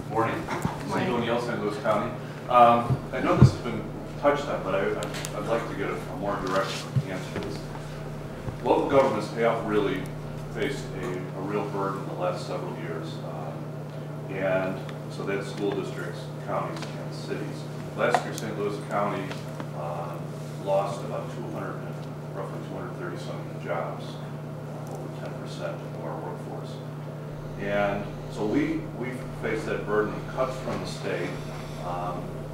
Morning. Steve O'Neill, St. Louis County. I know this has been touched on, but I'd like to get a more direct answer to this. Local governments have really faced a real burden in the last several years. And so that's school districts, counties, and cities. Last year, St. Louis County lost about roughly 230-some jobs, over 10% of our workforce. And so we faced that burden of cuts from the state,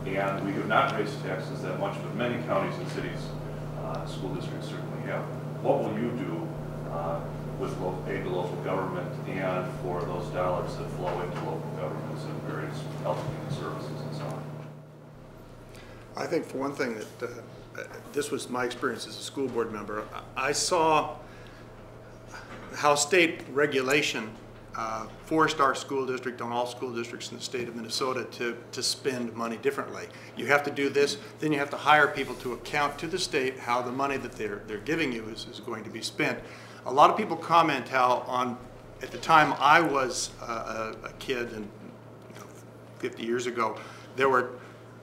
and we have not raised taxes that much, but many counties and cities, school districts certainly have. What will you do with aid to local government and for those dollars that flow into local governments and various health and services and so on? I think for one thing that this was my experience as a school board member. I saw how state regulation forced our school district on all school districts in the state of Minnesota to spend money differently. You have to do this, then you have to hire people to account to the state how the money that they're giving you is going to be spent. A lot of people comment how at the time I was a kid, and 50 years ago, there were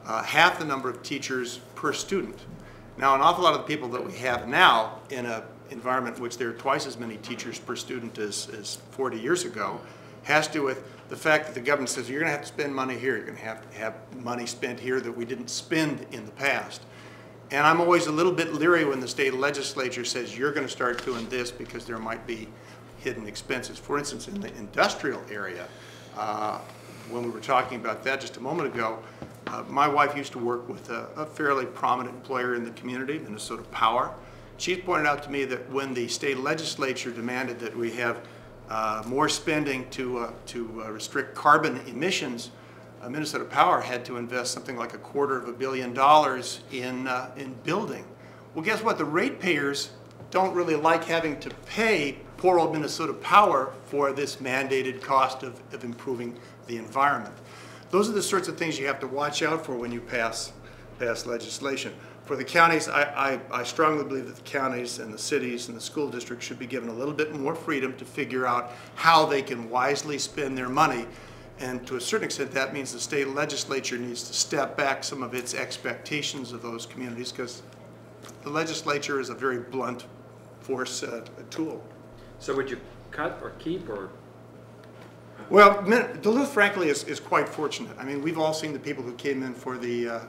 half the number of teachers per student. Now, an awful lot of the people that we have now in an environment in which there are twice as many teachers per student as 40 years ago has to do with the fact that the government says you're going to have to spend money here, you're going to have money spent here that we didn't spend in the past. And I'm always a little bit leery when the state legislature says you're going to start doing this because there might be hidden expenses. For instance, in the industrial area, when we were talking about that just a moment ago, my wife used to work with a fairly prominent employer in the community, Minnesota Power. She pointed out to me that when the state legislature demanded that we have more spending to restrict carbon emissions, Minnesota Power had to invest something like $250 million in building. Well, guess what? The ratepayers don't really like having to pay poor old Minnesota Power for this mandated cost of improving the environment. Those are the sorts of things you have to watch out for when you pass legislation. For the counties, I strongly believe that the counties and the cities and the school districts should be given a little bit more freedom to figure out how they can wisely spend their money. And to a certain extent, that means the state legislature needs to step back some of its expectations of those communities, because the legislature is a very blunt force tool. So would you cut or keep or? Well, Duluth, frankly, is quite fortunate. I mean, we've all seen the people who came in for the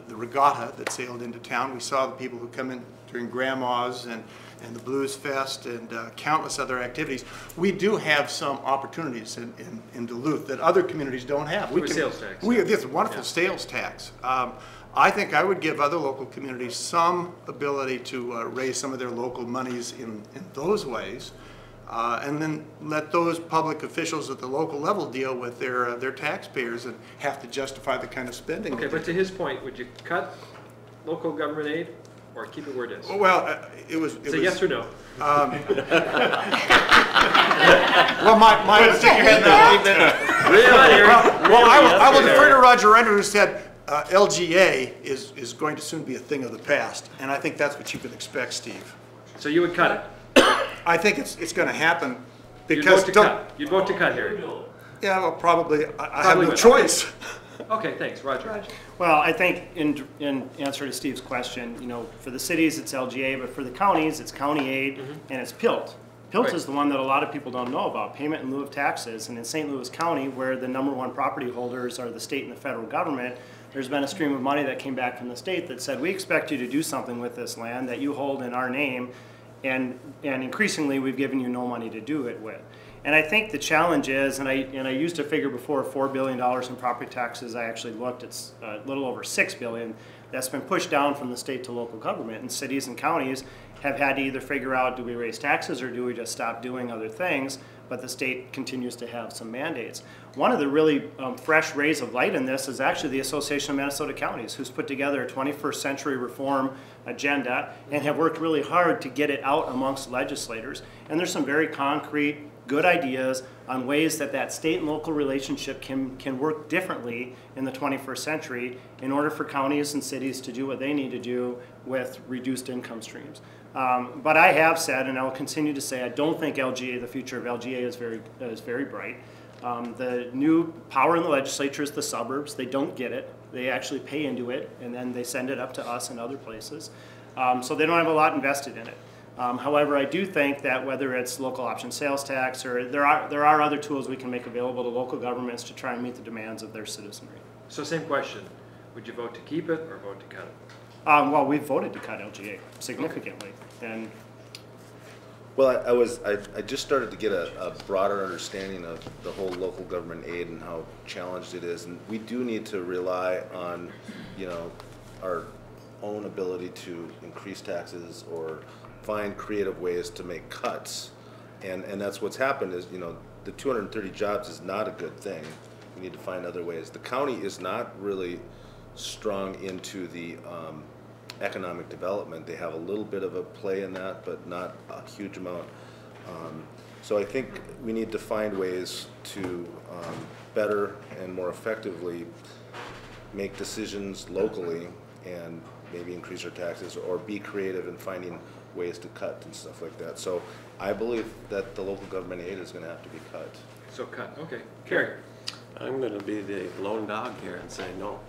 regatta that sailed into town. We saw the people who come in during Grandma's and the Blues Fest and countless other activities. We do have some opportunities in Duluth that other communities don't have. We sales tax. It's a wonderful sales tax. I think I would give other local communities some ability to raise some of their local monies in those ways. And then let those public officials at the local level deal with their taxpayers and have to justify the kind of spending. Okay, but to his point, would you cut local government aid or keep it where it is? Well, it was yes or no. Well, stick your head down. I will defer to Roger Render, who said LGA is going to soon be a thing of the past, and I think that's what you can expect, Steve. So you would cut it? I think it's going to happen because you'd vote to cut, Harry. Yeah, well, probably I have no choice. Okay, thanks, Roger. Well, I think in answer to Steve's question, for the cities it's LGA, but for the counties it's county aid and it's PILT. PILT is the one that a lot of people don't know about, payment in lieu of taxes. And in St. Louis County, where the #1 property holders are the state and the federal government, there's been a stream of money that came back from the state that said, we expect you to do something with this land that you hold in our name. And increasingly, we've given you no money to do it with. And I think the challenge is, and I used a figure before, $4 billion in property taxes. I actually looked, it's a little over $6 billion that's been pushed down from the state to local government. And cities and counties have had to either figure out, do we raise taxes or do we just stop doing other things? But the state continues to have some mandates. One of the really fresh rays of light in this is actually the Association of Minnesota Counties, who's put together a 21st century reform agenda and have worked really hard to get it out amongst legislators. And there's some very concrete, good ideas on ways that state and local relationship can work differently in the 21st century in order for counties and cities to do what they need to do with reduced income streams. But I have said, and I'll continue to say, I don't think LGA, the future of LGA is very bright. The new power in the legislature is the suburbs. They don't get it. They actually pay into it, and then they send it up to us and other places. So they don't have a lot invested in it. However, I do think that whether it's local option sales tax or there are other tools we can make available to local governments to try and meet the demands of their citizenry. So same question, would you vote to keep it or vote to cut it? Well, we voted to cut LGA significantly, and Well, I just started to get a broader understanding of the whole local government aid and how challenged it is, and we do need to rely on, you know, our own ability to increase taxes or find creative ways to make cuts, and that's what's happened is, you know, the 230 jobs is not a good thing. We need to find other ways. The county is not really strong into the economic development. They have a little bit of a play in that, but not a huge amount. So I think we need to find ways to better and more effectively make decisions locally and maybe increase our taxes or be creative in finding ways to cut and stuff like that. So I believe that the local government aid is going to have to be cut. So cut, okay. Carrie? I'm going to be the lone dog here and say no,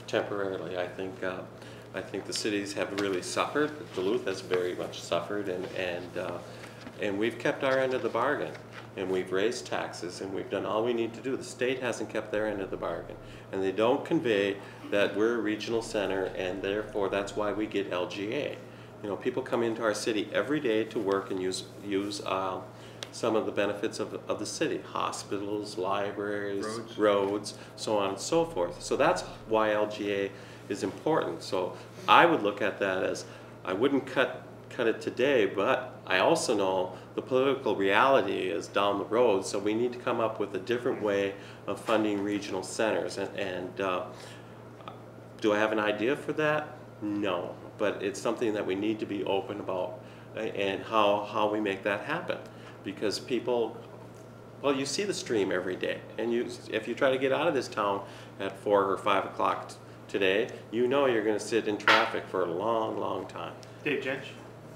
temporarily. I think the cities have really suffered. Duluth has very much suffered, and we've kept our end of the bargain, and we've raised taxes, and we've done all we need to do. The state hasn't kept their end of the bargain, and they don't convey that we're a regional center, and therefore that's why we get LGA. You know, people come into our city every day to work and use some of the benefits of the city, hospitals, libraries, roads, so on and so forth. So that's why LGA is important. So I would look at that as, I wouldn't cut it today, but I also know the political reality is down the road, so we need to come up with a different way of funding regional centers. And do I have an idea for that? No, but it's something that we need to be open about and how we make that happen. Because people, well, you see the stream every day, and if you try to get out of this town at 4 or 5 o'clock today, you know you're going to sit in traffic for a long, long time. Dave Jench.